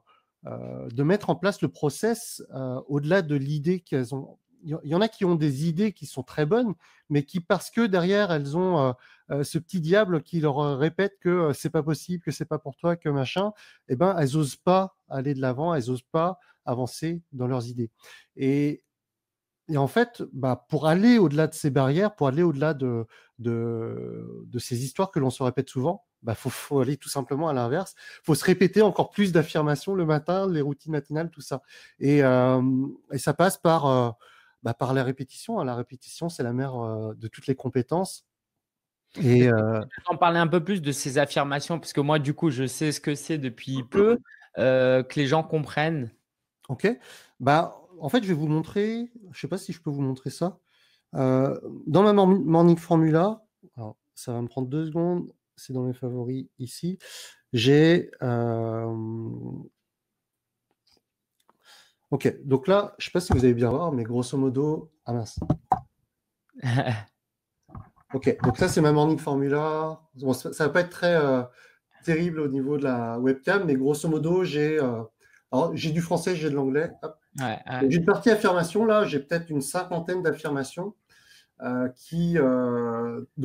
mettre en place le process au-delà de l'idée qu'elles ont. Il y en a qui ont des idées qui sont très bonnes, mais qui, parce que derrière, elles ont ce petit diable qui leur répète que c'est pas possible, que c'est pas pour toi, que machin, eh ben, elles osent pas aller de l'avant, elles osent pas avancer dans leurs idées. Et en fait, bah, pour aller au-delà de ces barrières, pour aller au-delà de ces histoires que l'on se répète souvent, bah, faut aller tout simplement à l'inverse. Faut se répéter encore plus d'affirmations le matin, les routines matinales, tout ça. Et ça passe par la répétition, hein. La répétition, c'est la mère de toutes les compétences. Et Est-ce que tu peux en parler un peu plus de ces affirmations? Parce que moi, du coup, je sais ce que c'est depuis peu, que les gens comprennent. ok, bah, en fait, je vais vous montrer. Je sais pas si je peux vous montrer ça. Dans ma morning formula, alors, ça va me prendre 2 secondes. C'est dans mes favoris ici. J'ai ok, donc là, je sais pas si vous allez bien voir, mais grosso modo, ah mince. Ok, donc ça c'est ma morning formula. Bon, ça va pas être très terrible au niveau de la webcam, mais grosso modo, j'ai du français, j'ai de l'anglais. Hop. Ouais, Donc, j'ai une partie affirmation là, j'ai peut-être une cinquantaine d'affirmations donc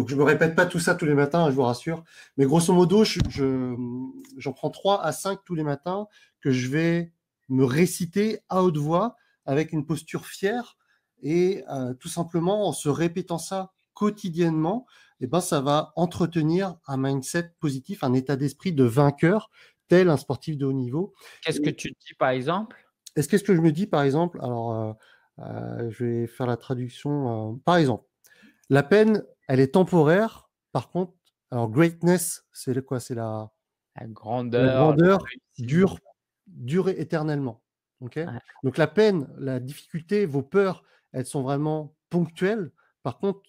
je me répète pas tout ça tous les matins, hein, je vous rassure, mais grosso modo, j'en prends 3 à 5 tous les matins que je vais me réciter à haute voix avec une posture fière et tout simplement en se répétant ça quotidiennement, et ben ça va entretenir un mindset positif, un état d'esprit de vainqueur, tel un sportif de haut niveau. Qu'est-ce que tu dis, par exemple? Qu'est-ce que je me dis par exemple? Alors, je vais faire la traduction. Par exemple, la peine, elle est temporaire. Par contre, alors greatness, c'est quoi? C'est La la grandeur, la grandeur réussite. dure éternellement. Ok? Ouais. Donc la peine, la difficulté, vos peurs, elles sont vraiment ponctuelles. Par contre,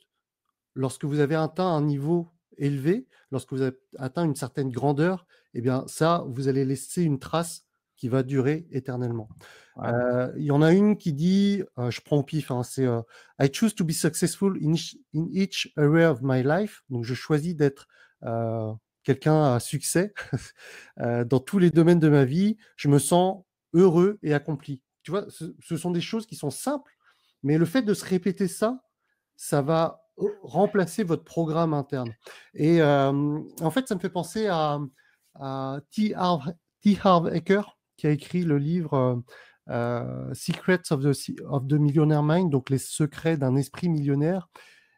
lorsque vous avez atteint un niveau élevé, lorsque vous avez atteint une certaine grandeur, eh bien ça, vous allez laisser une trace qui va durer éternellement. Ouais. Il y en a une qui dit, je prends au pif, hein, c'est I choose to be successful in each area of my life. Donc je choisis d'être quelqu'un à succès dans tous les domaines de ma vie. Je me sens heureux et accompli. Tu vois, ce sont des choses qui sont simples, mais le fait de se répéter ça, ça va remplacer votre programme interne. Et en fait, ça me fait penser à T. Harv Eker, qui a écrit le livre Secrets of the Millionaire Mind, donc les secrets d'un esprit millionnaire,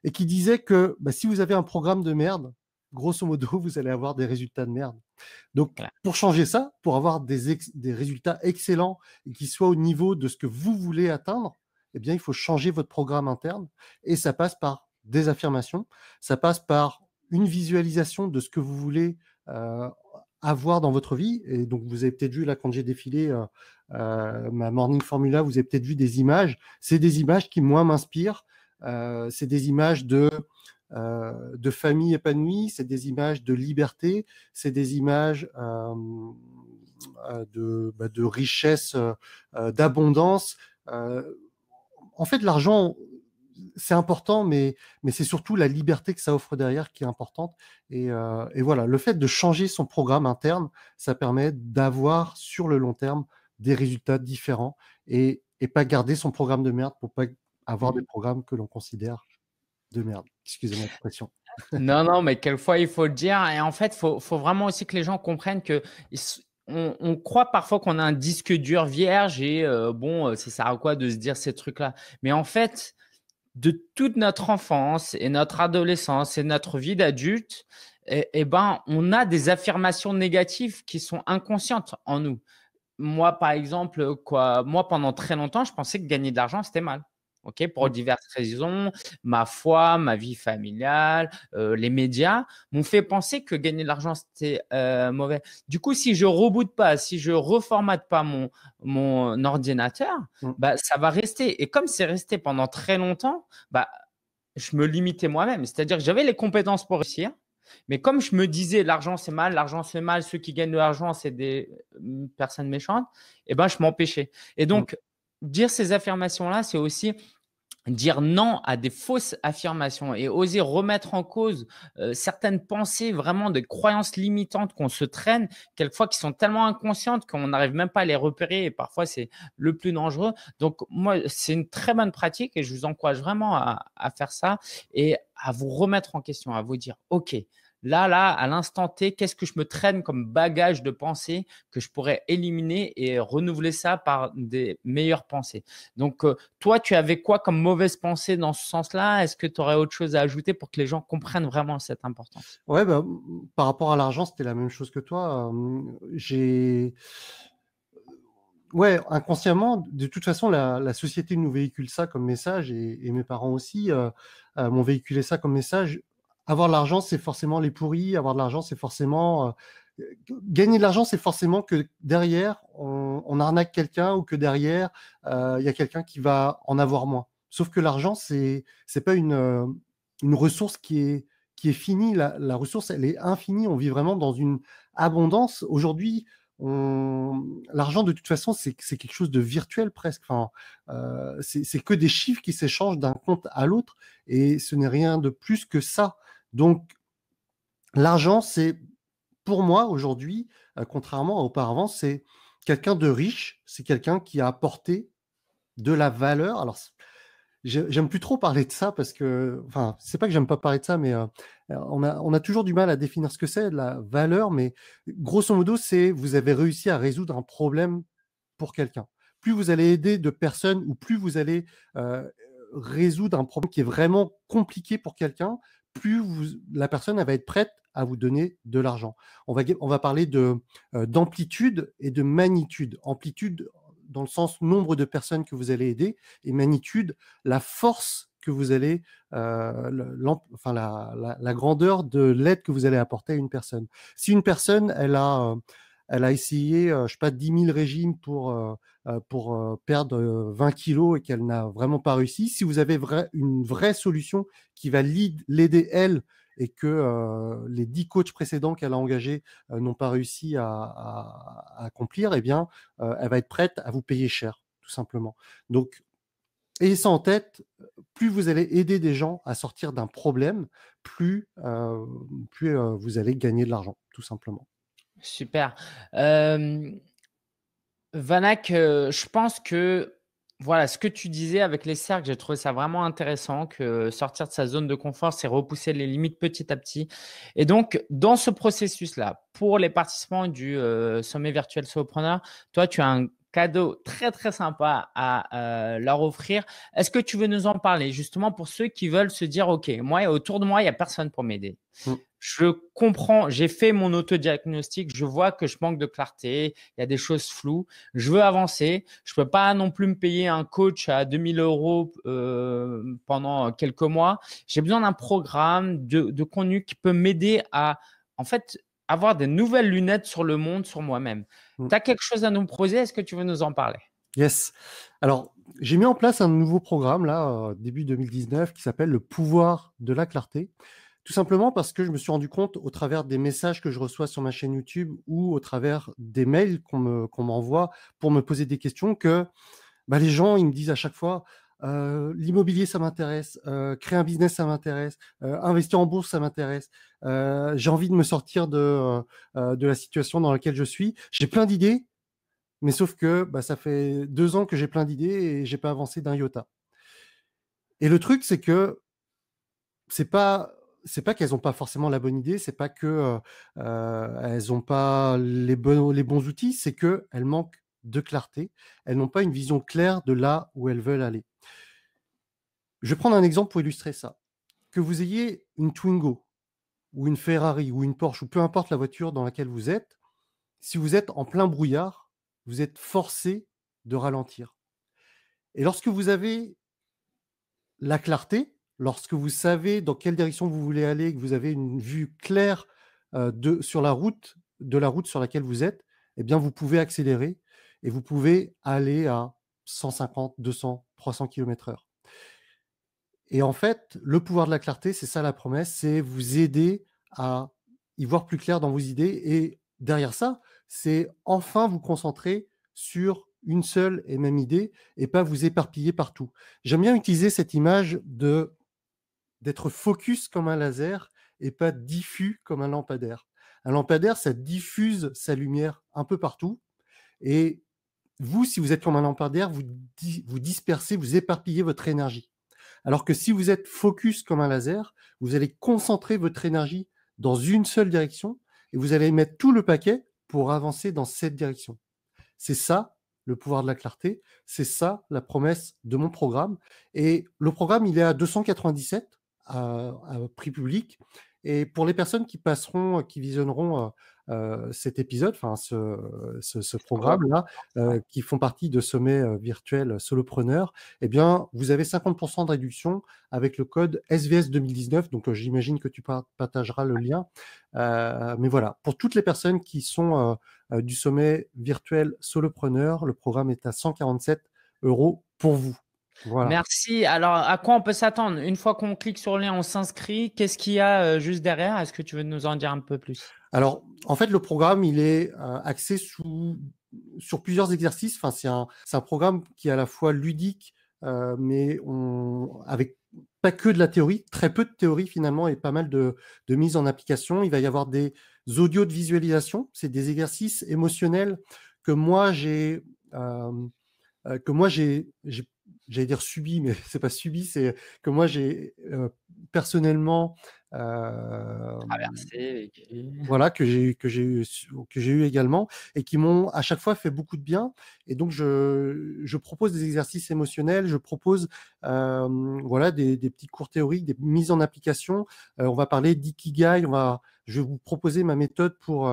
et qui disait que bah, si vous avez un programme de merde, grosso modo, vous allez avoir des résultats de merde. Donc, Clair. pour changer ça, pour avoir des résultats excellents et qui soient au niveau de ce que vous voulez atteindre, eh bien, il faut changer votre programme interne et ça passe par des affirmations, ça passe par une visualisation de ce que vous voulez avoir dans votre vie. Et donc, vous avez peut-être vu là quand j'ai défilé ma Morning Formula, vous avez peut-être vu des images. C'est des images qui, moi, m'inspirent. C'est des images de famille épanouie, c'est des images de liberté, c'est des images de richesse, d'abondance. En fait, l'argent, c'est important, mais c'est surtout la liberté que ça offre derrière qui est importante. Et voilà, le fait de changer son programme interne, ça permet d'avoir sur le long terme des résultats différents et pas garder son programme de merde pour pas avoir des programmes que l'on considère de merde. Excusez-moi l'expression. Non, non, mais quelquefois, il faut le dire. Et en fait, faut vraiment aussi que les gens comprennent que on croit parfois qu'on a un disque dur vierge et bon, ça sert à quoi de se dire ces trucs-là? Mais en fait, de toute notre enfance et notre adolescence et notre vie d'adulte, ben, on a des affirmations négatives qui sont inconscientes en nous. Moi, par exemple, moi, pendant très longtemps, je pensais que gagner de l'argent, c'était mal. OK, pour diverses raisons, ma foi, ma vie familiale, les médias m'ont fait penser que gagner de l'argent, c'était mauvais. Du coup, si je reboote pas, si je reformate pas mon ordinateur, bah, ça va rester. Et comme c'est resté pendant très longtemps, bah, je me limitais moi-même. C'est-à-dire que j'avais les compétences pour réussir, mais comme je me disais l'argent c'est mal, ceux qui gagnent de l'argent c'est des personnes méchantes, et ben je m'empêchais. Et donc dire ces affirmations-là, c'est aussi dire non à des fausses affirmations et oser remettre en cause certaines pensées, vraiment des croyances limitantes qu'on se traîne, quelquefois qui sont tellement inconscientes qu'on n'arrive même pas à les repérer et parfois c'est le plus dangereux. Donc moi, c'est une très bonne pratique et je vous encourage vraiment à faire ça et à vous remettre en question, à vous dire « Ok, là, à l'instant T, qu'est-ce que je me traîne comme bagage de pensée que je pourrais éliminer et renouveler ça par des meilleures pensées ?» Donc, toi, tu avais quoi comme mauvaise pensée dans ce sens-là? Est-ce que tu aurais autre chose à ajouter pour que les gens comprennent vraiment cette importance? Ouais, bah, par rapport à l'argent, c'était la même chose que toi. Ouais, inconsciemment, de toute façon, la société nous véhicule ça comme message et mes parents aussi m'ont véhiculé ça comme message. Avoir de l'argent, c'est forcément les pourris. Avoir de l'argent, c'est forcément gagner de l'argent, c'est forcément que derrière, on arnaque quelqu'un ou que derrière, il y a quelqu'un qui va en avoir moins. Sauf que l'argent, c'est pas une ressource qui est finie. La ressource, elle est infinie. On vit vraiment dans une abondance. Aujourd'hui, l'argent, de toute façon, c'est quelque chose de virtuel presque. Enfin, c'est que des chiffres qui s'échangent d'un compte à l'autre et ce n'est rien de plus que ça. Donc, l'argent, c'est pour moi aujourd'hui, contrairement à auparavant, c'est quelqu'un de riche, c'est quelqu'un qui a apporté de la valeur. Alors, j'aime plus trop parler de ça parce que, enfin, c'est pas que j'aime pas parler de ça, mais on a toujours du mal à définir ce que c'est la valeur. Mais grosso modo, c'est vous avez réussi à résoudre un problème pour quelqu'un. Plus vous allez aider de personnes ou plus vous allez résoudre un problème qui est vraiment compliqué pour quelqu'un, plus la personne elle va être prête à vous donner de l'argent. On va parler d'amplitude et de magnitude. Amplitude dans le sens nombre de personnes que vous allez aider et magnitude, la force que vous allez, enfin la grandeur de l'aide que vous allez apporter à une personne. Si une personne, elle a essayé, je sais pas, 10 000 régimes pour perdre 20 kilos et qu'elle n'a vraiment pas réussi, si vous avez une vraie solution qui va l'aider elle et que les 10 coachs précédents qu'elle a engagés n'ont pas réussi à accomplir, eh bien, elle va être prête à vous payer cher, tout simplement. Donc, ayez ça en tête, plus vous allez aider des gens à sortir d'un problème, plus vous allez gagner de l'argent, tout simplement. Super. Vanak, je pense que voilà, ce que tu disais avec les cercles, j'ai trouvé ça vraiment intéressant que sortir de sa zone de confort, c'est repousser les limites petit à petit. Et donc, dans ce processus-là, pour les participants du sommet virtuel Solopreneur, toi, tu as un cadeau très, très sympa à leur offrir. Est-ce que tu veux nous en parler justement pour ceux qui veulent se dire, OK, moi, autour de moi, il n'y a personne pour m'aider. je comprends, j'ai fait mon autodiagnostic, je vois que je manque de clarté, il y a des choses floues, je veux avancer, je peux pas non plus me payer un coach à 2 000 € pendant quelques mois. J'ai besoin d'un programme de contenu qui peut m'aider à, en fait, avoir des nouvelles lunettes sur le monde, sur moi-même. Mm. Tu as quelque chose à nous proposer? Est-ce que tu veux nous en parler? Yes. Alors, j'ai mis en place un nouveau programme, là, début 2019, qui s'appelle le pouvoir de la clarté. Tout simplement parce que je me suis rendu compte, au travers des messages que je reçois sur ma chaîne YouTube ou au travers des mails qu'on m'envoie pour me poser des questions, que bah, les gens, ils me disent à chaque fois, l'immobilier, ça m'intéresse, créer un business, ça m'intéresse, investir en bourse, ça m'intéresse, j'ai envie de me sortir de la situation dans laquelle je suis. J'ai plein d'idées, mais sauf que bah, ça fait 2 ans que j'ai plein d'idées et j'ai pas avancé d'un iota. Et le truc, c'est que c'est pas c'est pas qu'elles ont pas forcément la bonne idée, c'est pas que, elles ont pas les bons outils, c'est qu'elles manquent de clarté. Elles n'ont pas une vision claire de là où elles veulent aller. Je vais prendre un exemple pour illustrer ça. Que vous ayez une Twingo ou une Ferrari ou une Porsche ou peu importe la voiture dans laquelle vous êtes, si vous êtes en plein brouillard, vous êtes forcé de ralentir. Et lorsque vous avez la clarté, lorsque vous savez dans quelle direction vous voulez aller, que vous avez une vue claire, sur la route sur laquelle vous êtes, eh bien, vous pouvez accélérer et vous pouvez aller à 150, 200, 300 km/h. Et en fait, le pouvoir de la clarté, c'est ça la promesse, c'est vous aider à y voir plus clair dans vos idées et derrière ça, c'est enfin vous concentrer sur une seule et même idée et pas vous éparpiller partout. J'aime bien utiliser cette image d'être focus comme un laser et pas diffus comme un lampadaire. Un lampadaire, ça diffuse sa lumière un peu partout et vous, si vous êtes comme un lampadaire, vous dispersez, vous éparpillez votre énergie. Alors que si vous êtes focus comme un laser, vous allez concentrer votre énergie dans une seule direction et vous allez mettre tout le paquet pour avancer dans cette direction. C'est ça le pouvoir de la clarté, c'est ça la promesse de mon programme. Et le programme, il est à 297 à prix public. Et pour les personnes qui passeront, qui visionneront cet épisode, enfin ce programme-là, Ouais. qui font partie de Sommet virtuel Solopreneur, eh bien, vous avez 50% de réduction avec le code SVS 2019. Donc, j'imagine que tu partageras le lien. Mais voilà, pour toutes les personnes qui sont du sommet virtuel Solopreneur, le programme est à 147 € pour vous. Voilà. Merci. Alors, à quoi on peut s'attendre? Une fois qu'on clique sur le lien, on s'inscrit. Qu'est-ce qu'il y a juste derrière? Est-ce que tu veux nous en dire un peu plus? Alors, en fait, le programme, il est axé sur plusieurs exercices. Enfin, c'est un programme qui est à la fois ludique, mais avec pas que de la théorie, très peu de théorie finalement et pas mal de mise en application. Il va y avoir des audios de visualisation, c'est des exercices émotionnels que moi j'allais dire subi, mais c'est pas subi, c'est que moi j'ai personnellement Traverser, vécu. voilà, que j'ai eu également et qui m'ont à chaque fois fait beaucoup de bien. Et donc je propose des exercices émotionnels, je propose voilà des petits cours théoriques, des mises en application. On va parler d'ikigai, je vais vous proposer ma méthode pour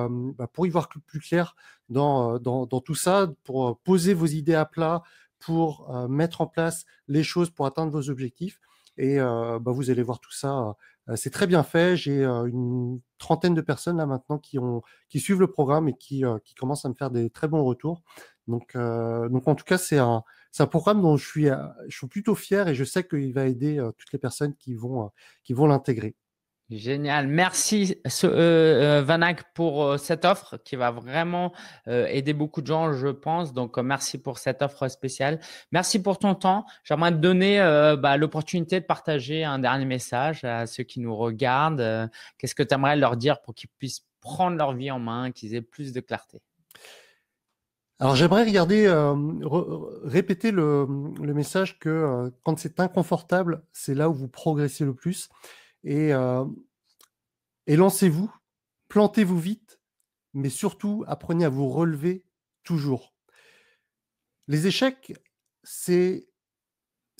y voir plus clair dans tout ça, pour poser vos idées à plat, pour mettre en place les choses pour atteindre vos objectifs. Et vous allez voir tout ça. C'est très bien fait. J'ai une trentaine de personnes là maintenant qui suivent le programme et qui commencent à me faire des très bons retours. Donc en tout cas, c'est un programme dont je suis plutôt fier et je sais qu'il va aider toutes les personnes qui vont l'intégrer. Génial. Merci, Vanak, pour cette offre qui va vraiment aider beaucoup de gens, je pense. Donc, merci pour cette offre spéciale. Merci pour ton temps. J'aimerais te donner l'opportunité de partager un dernier message à ceux qui nous regardent. Qu'est-ce que tu aimerais leur dire pour qu'ils puissent prendre leur vie en main, qu'ils aient plus de clarté? Alors j'aimerais répéter le message que quand c'est inconfortable, c'est là où vous progressez le plus. Et, euh, et lancez-vous, plantez-vous vite, mais surtout apprenez à vous relever toujours. Les échecs, c'est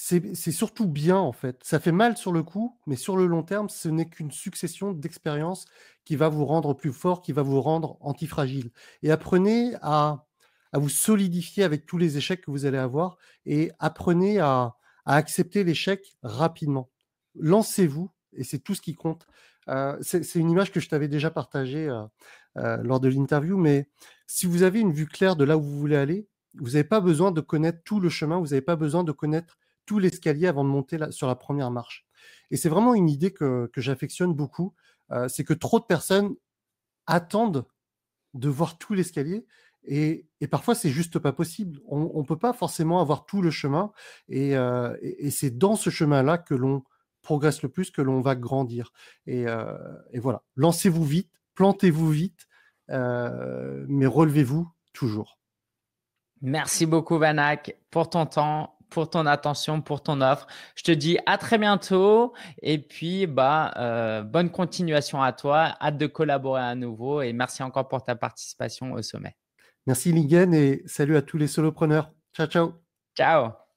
c'est surtout bien, en fait. Ça fait mal sur le coup, mais sur le long terme, ce n'est qu'une succession d'expériences qui va vous rendre plus fort, qui va vous rendre antifragile. Et apprenez à vous solidifier avec tous les échecs que vous allez avoir et apprenez à accepter l'échec rapidement. Lancez-vous et c'est tout ce qui compte. C'est une image que je t'avais déjà partagée, lors de l'interview, mais si vous avez une vue claire de là où vous voulez aller, vous n'avez pas besoin de connaître tout le chemin, vous n'avez pas besoin de connaître tout l'escalier avant de monter sur la première marche. Et c'est vraiment une idée que j'affectionne beaucoup, c'est que trop de personnes attendent de voir tout l'escalier et parfois c'est juste pas possible. On peut pas forcément avoir tout le chemin et c'est dans ce chemin-là que l'on progresse le plus, que l'on va grandir et voilà. Lancez-vous vite, plantez-vous vite, mais relevez-vous toujours. Merci beaucoup, Vanak, pour ton temps, pour ton attention, pour ton offre. Je te dis à très bientôt et puis bonne continuation à toi. Hâte de collaborer à nouveau et merci encore pour ta participation au sommet. Merci Lingen et salut à tous les solopreneurs. Ciao, ciao. Ciao.